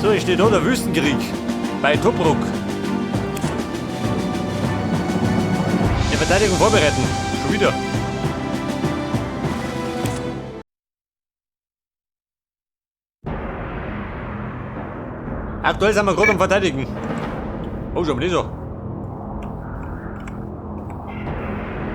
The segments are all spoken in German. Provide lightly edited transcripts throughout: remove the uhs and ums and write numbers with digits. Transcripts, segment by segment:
So, ich stehe da der Wüstenkrieg. Bei Tobruk. Die Verteidigung vorbereiten. Schon wieder. Aktuell sind wir gerade am Verteidigen. Oh, schon mal nicht so.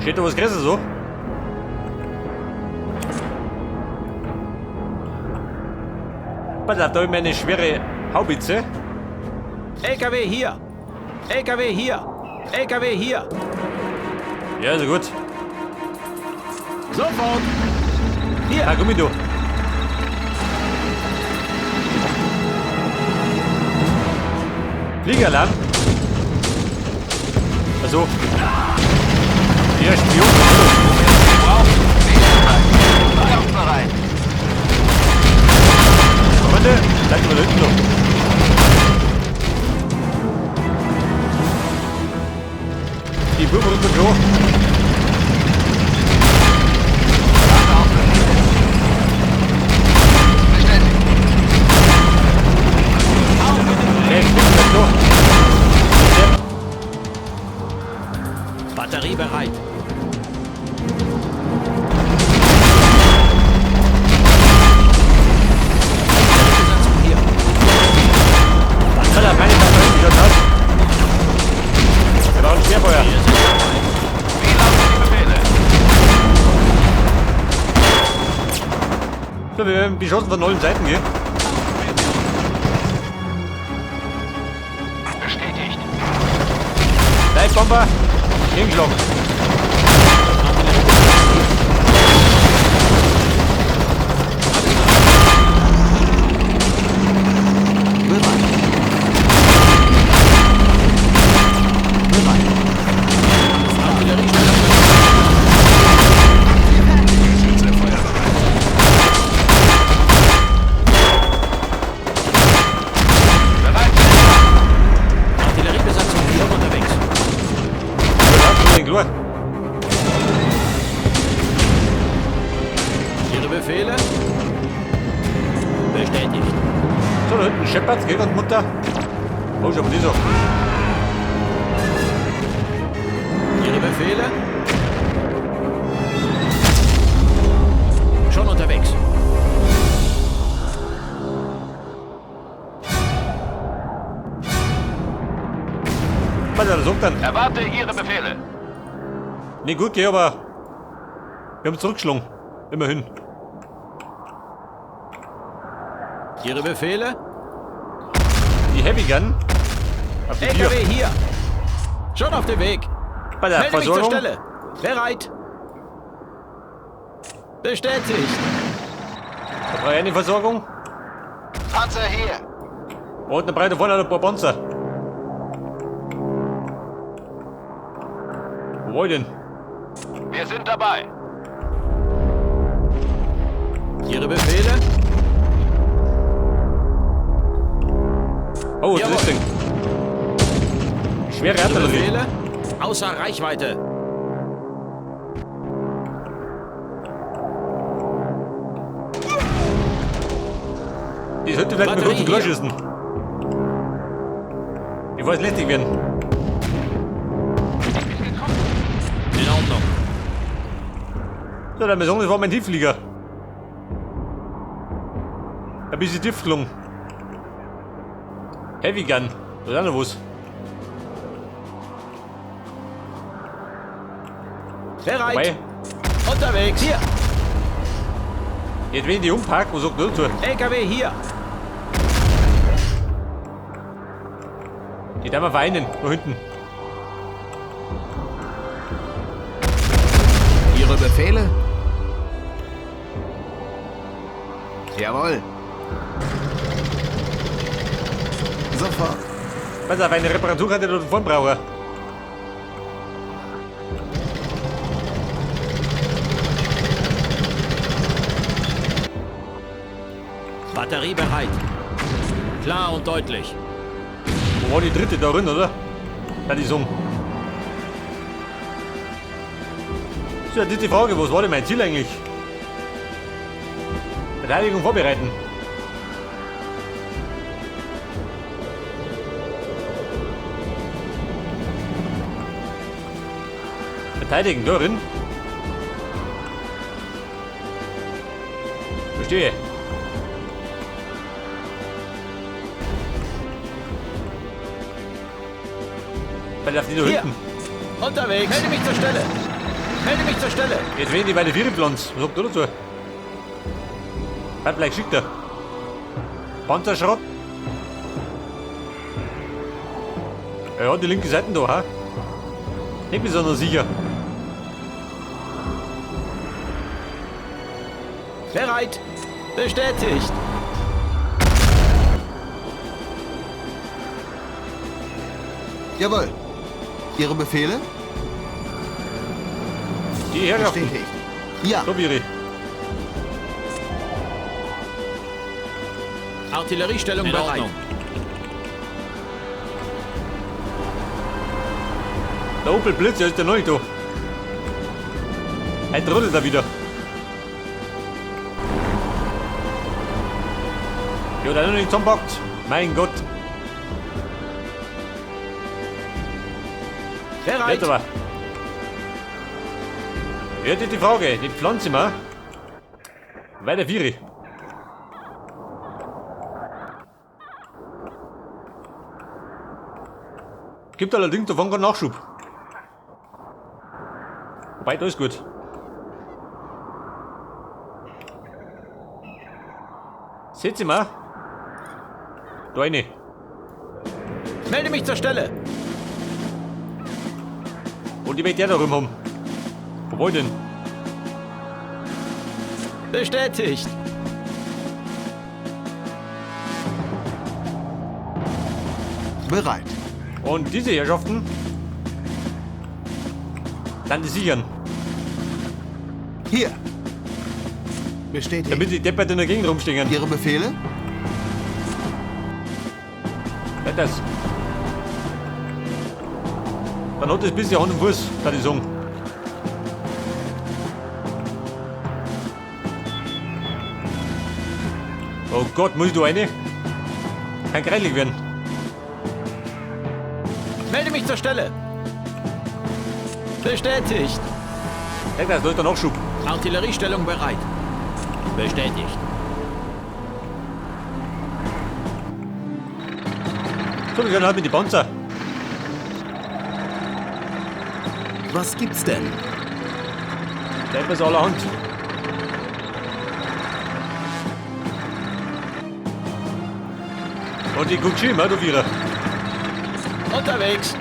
Steht da was Größeres so? Pass auf, da habe ich meine schwere Haubitze. LKW hier! LKW hier! LKW hier! Ja, also gut. Sofort! Hier! Ah, komm mit, du. Fliegeralarm. Also. Ja, Spion. Bereit. Freunde, bleibt mal hinten noch. Die Würmer rücken Klo. Okay, ich Klo. Batterie bereit. Besatzung hier. Alter, meine Batterie, die dort hat. Wir brauchen Schwerfeuer. Wir sind dabei. Wie lauten die Befehle? So, wir werden beschossen von allen Seiten gehen. Bestätigt. Leitbomber. Hingeschlagen. Artilleriebesatzung hier unterwegs. Klar. Ihre Befehle? Bestätigt. So, da hinten Shepard, gell, und Mutter. Oh, schon mal die so. Ihre Befehle? Schon unterwegs. Was er sagt dann? Erwarte Ihre Befehle. Nicht gut, gell, aber wir haben zurückgeschlagen. Immerhin. Ihre Befehle? Die Heavy Gun. Auf die Tür. LKW hier. Schon auf dem Weg. Bei der Melde mich zur Versorgung. Stelle. Bereit. Bestätigt. Da brauche ich eine Versorgung. Panzer hier. Und eine breite vorne ein paar Panzer. Wo war ich denn? Wir sind dabei. Ihre Befehle? Oh, was ist das Jawohl. Ding? Schwere Ihre Artillerie. Befehle? Außer Reichweite. Die sollte vielleicht mal Batterie kurz im Klo hier. schießen. Ich weiß, lästig werden. In Ordnung. So, dann besonders das war mein Tiefflieger. Ein bisschen tief gelungen. Heavy Gun. Das ist auch noch was. Bereit. Wobei, Unterwegs. Hier. jetzt wenn ich die umpacke, was sagt der dazu? LKW hier. Die darf man vereinen, da hinten. Ihre Befehle? Jawohl. Sofort. Pass auf, eine Reparatur hat er da vorne brauchen. Batterie bereit. Klar und deutlich. Wo war die dritte da drin, oder? Da die Summe. So, das ist die Frage, was war denn mein Ziel eigentlich? Verteidigung vorbereiten. Verteidigen, darin. Verstehe. Weil auf die da Hier. hinten. Unterwegs. Melde mich zur Stelle. Melde mich zur Stelle. Jetzt werden die bei der Vierpflanz. Was sagt ihr dazu? Bleib gleich, schickt er. Panzerschrott. Ja, die linke Seite da, ha? Nicht besonders sicher. Bereit. Bestätigt. Jawohl. Ihre Befehle? Die Herrschaften. Bestätigt. Ja. So, Biri. Artilleriestellung bereit. Der Opel Blitz, der ist ja noch nicht da. Ein trudelt da wieder. Ja, der hat noch nicht zusammenpackt. Mein Gott. Bereit. Jetzt aber. Hört ihr die Frage? Die pflanze mal. Weiter Viri. Gibt allerdings davon keinen Nachschub. Wobei, da ist gut. Seht ihr mal? Da eine. Melde mich zur Stelle. Und die wird der da rum haben. Wo wollt ihr denn? Bestätigt. Bereit. Und diese Herrschaften, dann die sichern, Hier. Bestätigt. damit die Deppert in der Gegend rumstehen. Ihre Befehle? Ja, das. Dann hat das ein bisschen Hand und Fuß, kann ich sagen. Oh Gott, muss ich da rein? Kann grätlich werden. Melde mich zur Stelle. Bestätigt. Ja, das ist der Nachschub. Artilleriestellung bereit. Bestätigt. So, wir können halt mit die Panzer. Was gibt's denn? Da ist allerhand. Und die guckt schön, du wieder. Unterwegs.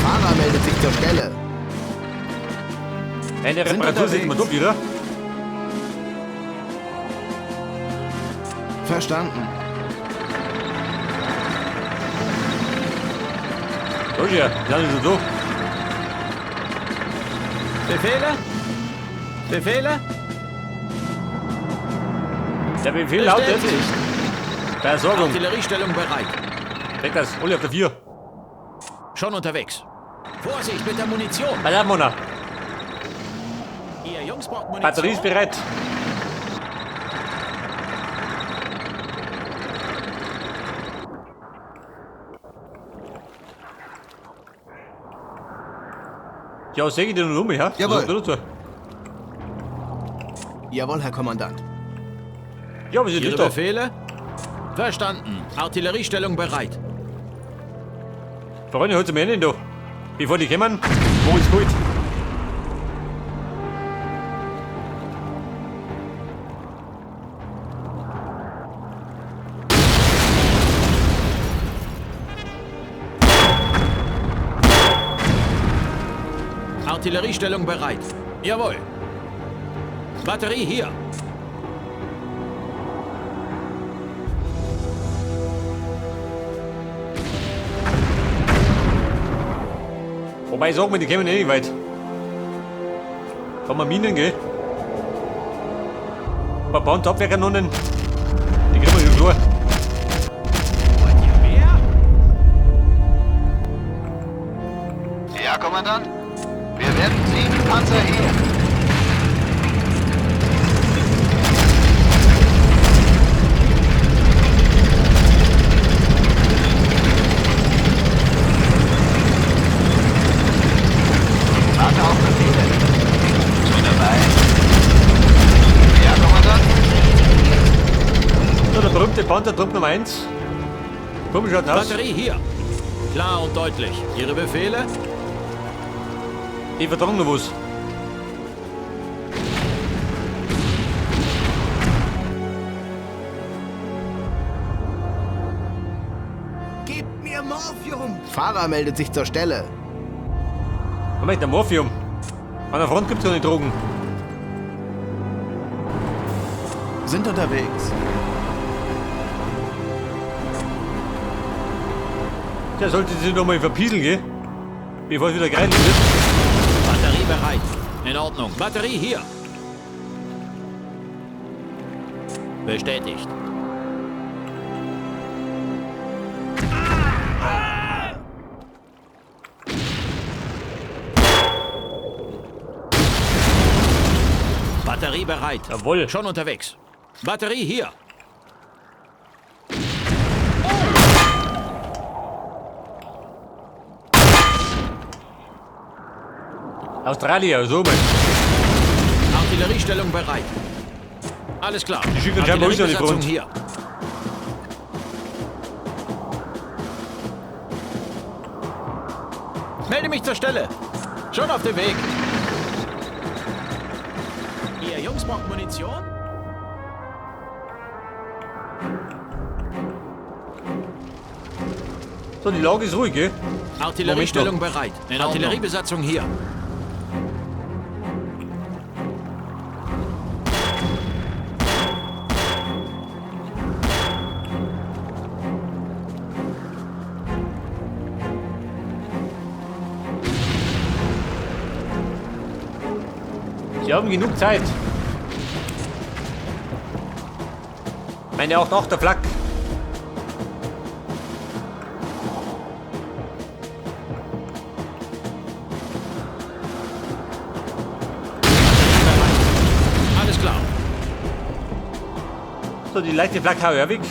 Fahrer meldet sich zur Stelle. Eine Sind Reparatur sieht man da unterwegs. wieder. Verstanden. Da ist er, dann ist er da. Befehle? Befehle? Der Befehl lautet Bestätigt. Versorgung. Artilleriestellung bereit. Weg das, alle auf der 4. Schon unterwegs. Vorsicht mit der Munition. Bei Mona. Ihr Jungs braucht Munition. Batterie ist bereit. Ja, sehe ich den um, ja? Jawohl. Was sagt ihr dazu? Jawohl, Herr Kommandant. Ja, wir sind Ihre nicht da. Befehle? Verstanden. Artilleriestellung bereit. Freunde, holt mir hin da. Bevor die kommen, wo ist gut? Artilleriestellung bereit. Jawohl. Batterie hier. Wobei, sag mal, die kommen eh nicht weit. Kann man Minen, gell? Ein paar Panzerabwehrkanonen. Die kriegen wir schon klar. Wollt ihr mehr? Ja, Kommandant? Wir werden 7 Panzer hier. berühmte Panzertrupp Nummer 1. Komm, schaut aus. Batterie hier. Klar und deutlich. Ihre Befehle? Ich vertrage noch was. Gebt mir Morphium! Fahrer meldet sich zur Stelle. Moment, der Morphium. An der Front gibt's keine Drogen. Sind unterwegs. Der sollte sich noch mal verpieseln, gell? Bevor es wieder greiflich wird. Batterie bereit. In Ordnung. Batterie hier. Bestätigt. Batterie bereit. Jawohl. Schon unterwegs. Batterie hier. Australier, so mal. Artilleriestellung bereit. Alles klar. Die schicken scheinbar uns an die Artilleriebesatzung Front. hier. Melde mich zur Stelle. Schon auf dem Weg. Ihr Jungs braucht Munition? So, die Lage ist ruhig, gell? Artilleriestellung bereit. In Artilleriebesatzung hier. Sie haben genug Zeit. Meine 8-8er Flak. Alles klar. So, die leichte Flak hau ich weg.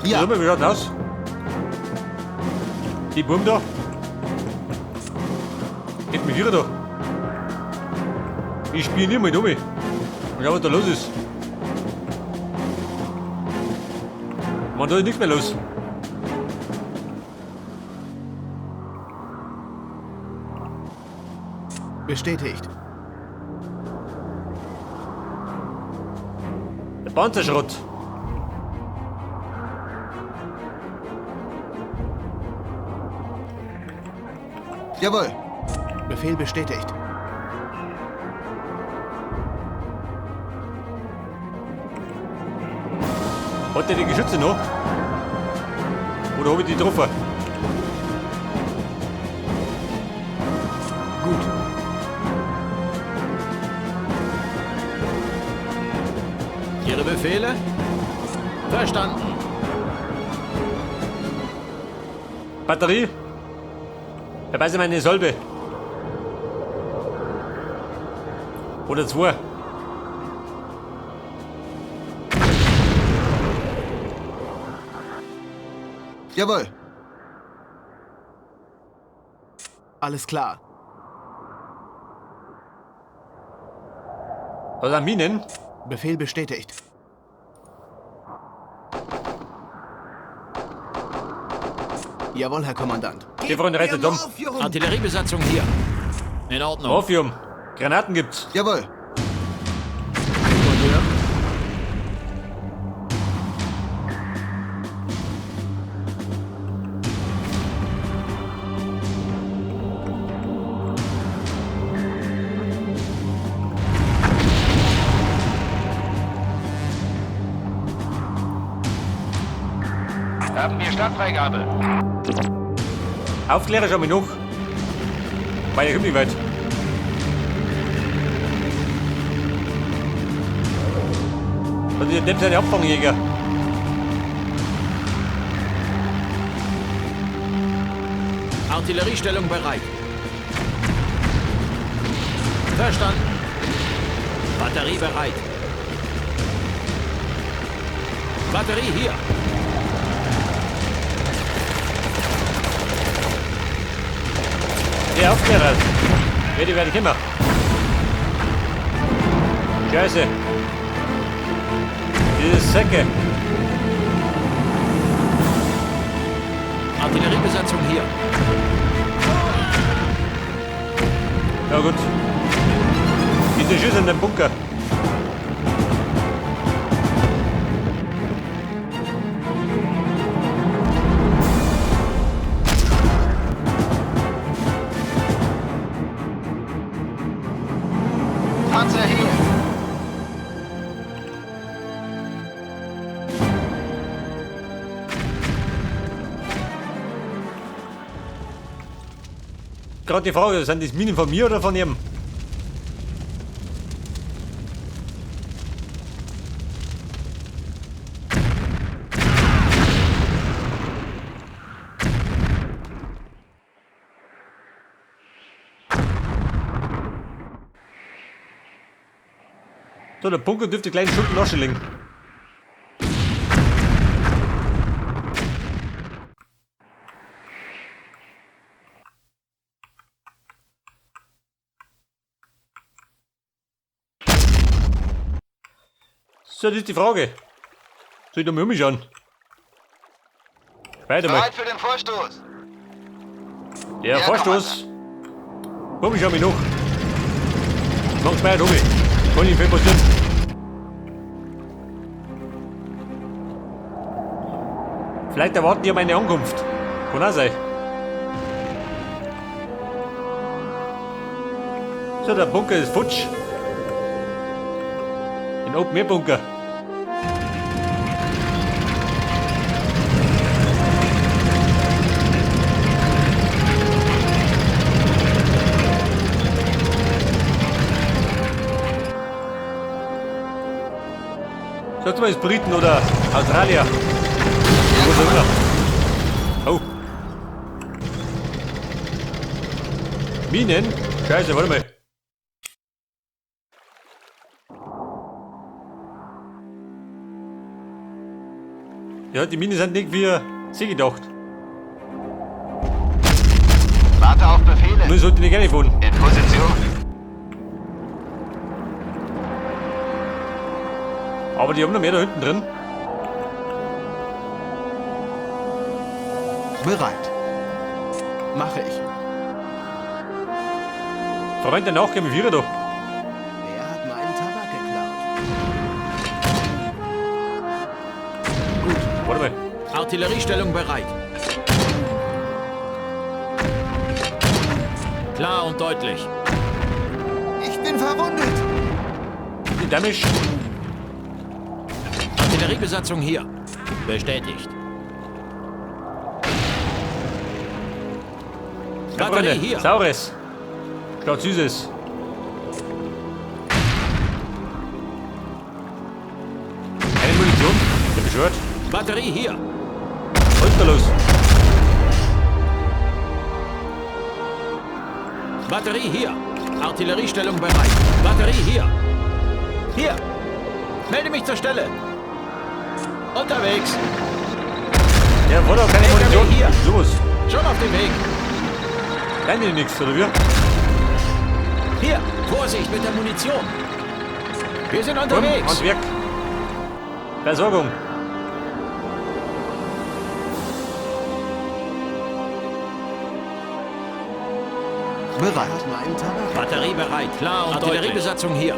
Ja, So, wie schaut's aus? Die Buben da. Geht mich wieder da. Ich spiele nicht mal um. Und schau, was da los ist. Man, da ist nichts mehr los. bestätigt. Der Panzerschrott. Jawohl. Befehl bestätigt. Hat der die Geschütze noch? Oder habe ich die getroffen? Gut. Ihre Befehle? Verstanden. Batterie. Dabei sind meine Solbe. Oder zwei. Jawohl. Alles klar. Oder Minen. Befehl bestätigt. Jawohl, Herr Kommandant. Die Freunde rettet um. Artilleriebesatzung hier. In Ordnung. Morphium. Granaten gibt's. Jawohl. Haben wir Startfreigabe. Aufklärer schon mal noch. Weil ich nicht weit. Und ihr nehmt seine Abfangjäger. Artilleriestellung bereit. Verstanden. Batterie bereit. Batterie hier. Der Aufklärer. Die werde kommen. Scheiße. Diese Säcke. Artilleriebesatzung hier. Ja gut. Bitte Schüsse in den Bunker. Panzer hier. Gerade die Frage, sind das Minen von mir oder von ihm? So, der Bunker dürfte gleich einen Schuppen Lasche liegen. So, das ist die Frage. Soll ich da mal umschauen? Weiter mal. Bereit für den Vorstoß. Der Ja, Vorstoß. Komm, ich schau mich noch. Mach's mal, Tobi. Kann nicht viel passieren. Vielleicht erwarten die meine Ankunft. Kann auch sein. So, der Bunker ist futsch. Ein Open-Air-Bunker. Sagst du mal, ist Briten oder Australier? Wo ist er? Oh. Minen? Scheiße, warte mal. Ja, die Minen sind nicht wie sie gedacht. Warte auf Befehle. Nur sollte ich nicht gerne wohnen. In Position. Aber die haben noch mehr da hinten drin. Bereit. Mache ich. Freund, danach gehen wir wieder da. Wer hat meinen Tabak geklaut? Warte mal. Artilleriestellung bereit. Klar und deutlich. Ich bin verwundet. Die Damage. Artilleriebesatzung hier. Bestätigt. Batterie Freunde, hier. Saures. Statt Süßes. Keine Munition. Ich hab gehört. Batterie hier. Was ist da los? Batterie hier. Artilleriestellung bereit. Batterie hier. Hier. Melde mich zur Stelle. Unterwegs. Ja, war doch keine LKW Munition. hier. Los. Schon auf dem Weg. Kann die nix, oder wie? Hier. Vorsicht mit der Munition. Wir sind Komm, unterwegs. ans Werk. Versorgung. Bereit. Meinen Tabak. Batterie bereit. Klar und Artilleriebesatzung hier.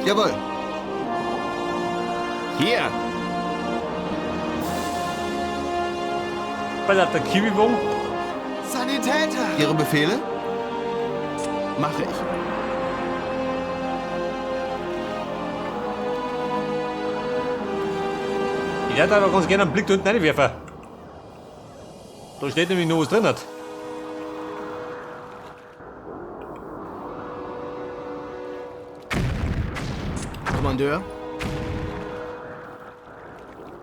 Jawohl. Hier. Was hat der Kiwi-Bogen? Sanitäter. Ihre Befehle? Mache ich. Ich hätte aber ganz gerne einen Blick da unten reinwerfen. Da steht nämlich noch was drin. Hat. Kommandeur?